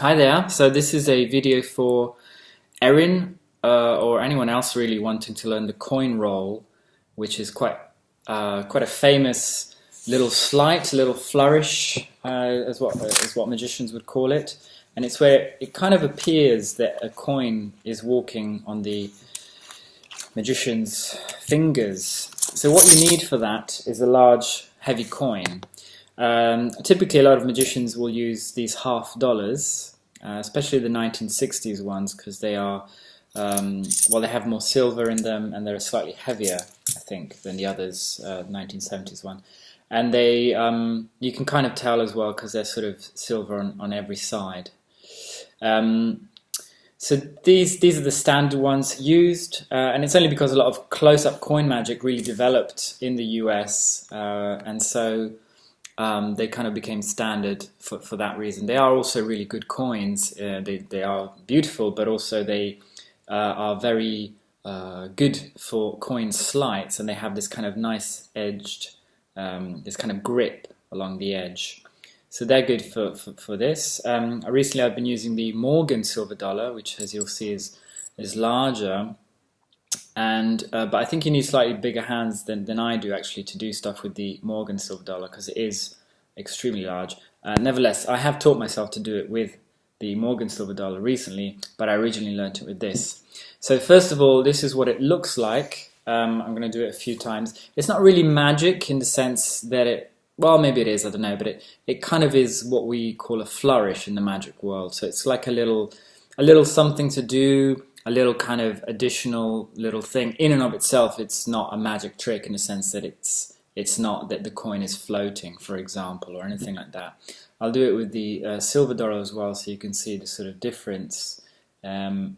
Hi there. So this is a video for Erin or anyone else really wanting to learn the coin roll, which is quite a famous little sleight, little flourish, as what magicians would call it. And it's where it kind of appears that a coin is walking on the magician's fingers. So what you need for that is a large, heavy coin. Typically, a lot of magicians will use these $half, especially the 1960s ones, because they are, they have more silver in them and they're slightly heavier, I think, than the others, 1970s one. And they, you can kind of tell as well because they're sort of silver on every side. So these are the standard ones used, and it's only because a lot of close-up coin magic really developed in the US, and so they kind of became standard for that reason. They are also really good coins. They are beautiful, but also they are very good for coin sleights, and they have this kind of nice edged, this kind of grip along the edge. So they're good for this. Recently I've been using the Morgan silver dollar, which as you'll see is larger. And but I think you need slightly bigger hands than I do actually to do stuff with the Morgan silver dollar because it is extremely large. Nevertheless, I have taught myself to do it with the Morgan silver dollar recently, but I originally learned it with this. So first of all, this is what it looks like. I'm going to do it a few times. It's not really magic in the sense that well, maybe it is, I don't know, but it kind of is what we call a flourish in the magic world. So it's like a little something to do, a little kind of additional little thing. In and of itself, it's not a magic trick in the sense that it's not that the coin is floating, for example, or anything like that. I'll do it with the silver dollar as well, so you can see the sort of difference. So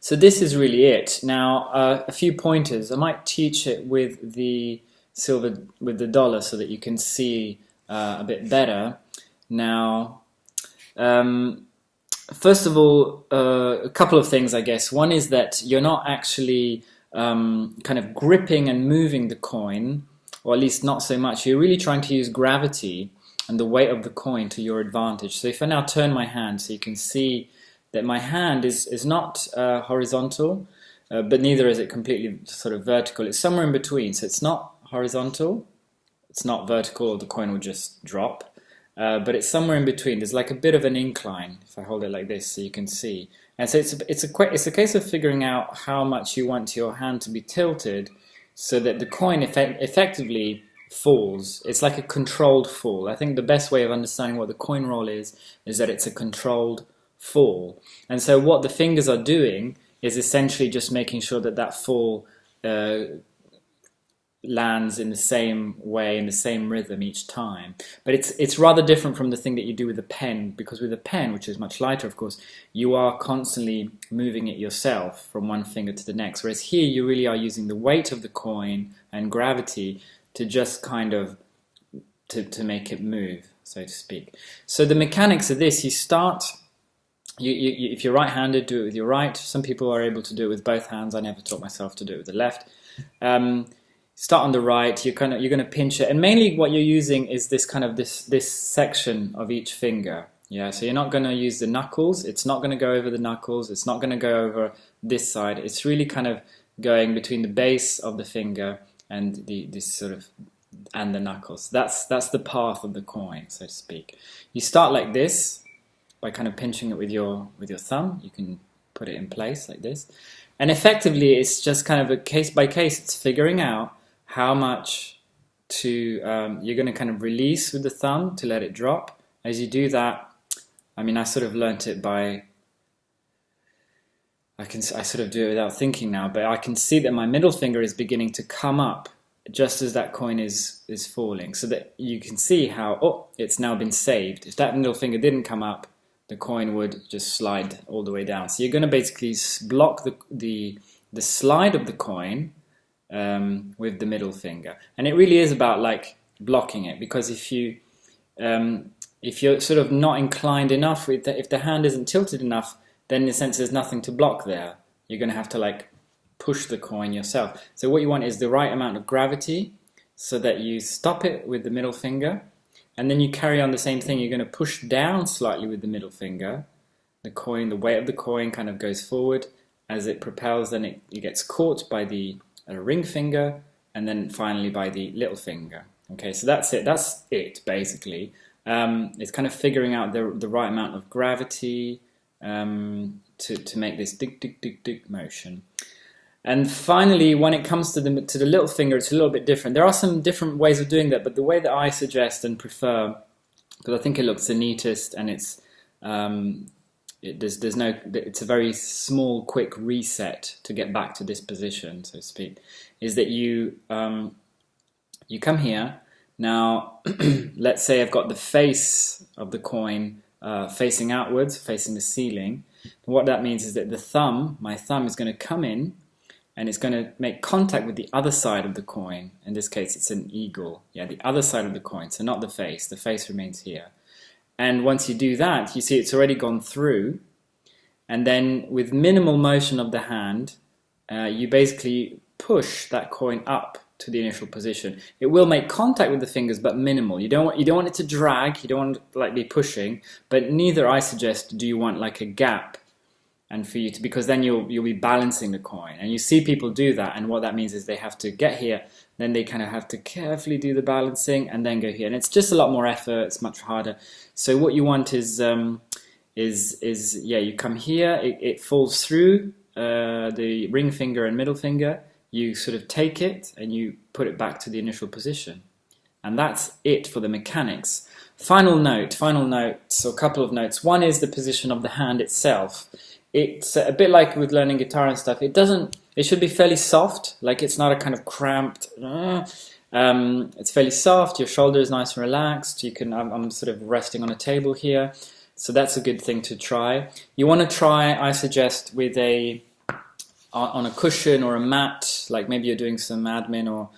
this is really it. Now, a few pointers. I might teach it with the dollar so that you can see a bit better. Now, first of all, a couple of things, I guess. One is that you're not actually kind of gripping and moving the coin, or at least not so much. You're really trying to use gravity and the weight of the coin to your advantage. So if I now turn my hand, so you can see that my hand is not horizontal, but neither is it completely sort of vertical. It's somewhere in between. So it's not horizontal, it's not vertical, or the coin will just drop. But it's somewhere in between. There's like a bit of an incline if I hold it like this, so you can see. And so it's a case of figuring out how much you want your hand to be tilted, so that the coin effectively falls. It's like a controlled fall. I think the best way of understanding what the coin roll is that it's a controlled fall. And so what the fingers are doing is essentially just making sure that that fall lands in the same way, in the same rhythm each time. But it's rather different from the thing that you do with a pen, because with a pen, which is much lighter of course, you are constantly moving it yourself from one finger to the next, whereas here you really are using the weight of the coin and gravity to just kind of to make it move, so to speak. So the mechanics of this, you start, if you're right-handed, do it with your right. Some people are able to do it with both hands. I never taught myself to do it with the left. Start on the right. You're going to pinch it, and mainly what you're using is this kind of this section of each finger. Yeah, so you're not going to use the knuckles. It's not going to go over the knuckles. It's not going to go over this side. It's really kind of going between the base of the finger and this sort of and the knuckles. That's the path of the coin, so to speak. You start like this by kind of pinching it with your thumb. You can put it in place like this, and effectively it's just kind of a case by case. It's figuring out how much you're going to kind of release with the thumb to let it drop. As you do that, I mean, I sort of learnt it by, I sort of do it without thinking now, but I can see that my middle finger is beginning to come up just as that coin is falling, so that you can see how, it's now been saved. If that middle finger didn't come up, the coin would just slide all the way down. So you're going to basically block the slide of the coin with the middle finger, and it really is about like blocking it, because if you're sort of not inclined enough, if the hand isn't tilted enough, then in a sense there's nothing to block there. You're going to have to like push the coin yourself. So what you want is the right amount of gravity so that you stop it with the middle finger, and then you carry on the same thing. You're going to push down slightly with the middle finger. The coin, the weight of the coin kind of goes forward. As it propels, then it gets caught by the ring finger, and then finally by the little finger. Okay, so that's it. That's it, basically. It's kind of figuring out the right amount of gravity to make this dig, dig, dig, dig motion. And finally, when it comes to the little finger, it's a little bit different. There are some different ways of doing that, but the way that I suggest and prefer, because I think it looks the neatest, and it's it's a very small, quick reset to get back to this position, so to speak, is that you come here. Now, let's say I've got the face of the coin facing outwards, facing the ceiling. What that means is that my thumb is going to come in, and it's going to make contact with the other side of the coin. In this case, it's an eagle. Yeah, the other side of the coin, so not the face. The face remains here. And once you do that, you see it's already gone through. And then with minimal motion of the hand, you basically push that coin up to the initial position. It will make contact with the fingers, but minimal. You don't want it to drag. You don't want it to like be pushing. But neither, I suggest, do you want like a gap, and for you to, because then you'll be balancing the coin. And you see people do that, and what that means is they have to get here, then they kind of have to carefully do the balancing, and then go here. And it's just a lot more effort. It's much harder. So what you want is you come here. It falls through the ring finger and middle finger. You sort of take it and you put it back to the initial position. And that's it for the mechanics. Final note, so a couple of notes. One is the position of the hand itself. It's a bit like with learning guitar and stuff. It should be fairly soft, like it's not a kind of cramped, it's fairly soft. Your shoulder is nice and relaxed. I'm sort of resting on a table here. So that's a good thing to try. You want to try, I suggest, with on a cushion or a mat, like maybe you're doing some admin or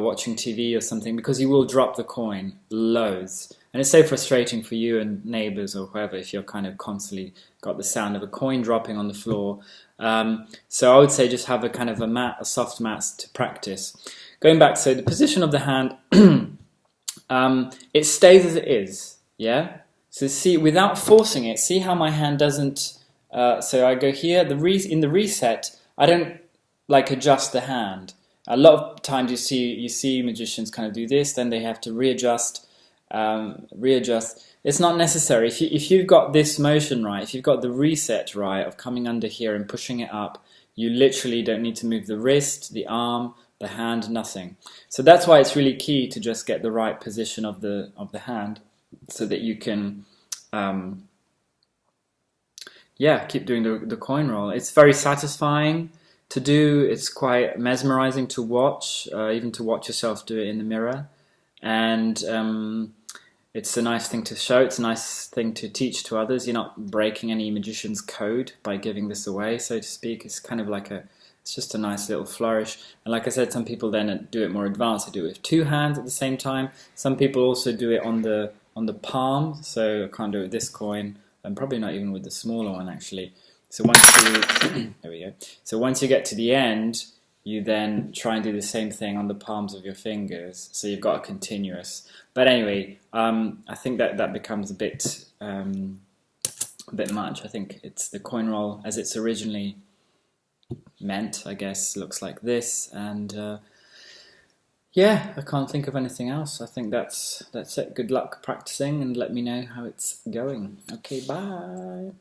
watching TV or something, because you will drop the coin loads. And it's so frustrating for you and neighbors or whoever if you're kind of constantly got the sound of a coin dropping on the floor. So I would say just have a kind of a soft mat to practice. Going back, so the position of the hand, it stays as it is, yeah? So see, without forcing it, see how my hand doesn't, so I go here, in the reset, I don't like adjust the hand. A lot of times you see magicians kind of do this, then they have to readjust. It's not necessary. If you've got this motion right, if you've got the reset right of coming under here and pushing it up, you literally don't need to move the wrist, the arm, the hand, nothing. So that's why it's really key to just get the right position of the hand, so that you can keep doing the coin roll. It's very satisfying to do. It's quite mesmerizing to watch, even to watch yourself do it in the mirror. And it's a nice thing to show. It's a nice thing to teach to others. You're not breaking any magician's code by giving this away, so to speak. It's kind of like it's just a nice little flourish. And like I said, some people then do it more advanced. They do it with two hands at the same time. Some people also do it on the palm. So I can't do it with this coin, and probably not even with the smaller one actually. So once you there we go. So once you get to the end, you then try and do the same thing on the palms of your fingers. So you've got a continuous. But anyway, I think that becomes a bit much. I think it's the coin roll as it's originally meant, I guess, looks like this. And I can't think of anything else. I think that's it. Good luck practicing, and let me know how it's going. Okay, bye.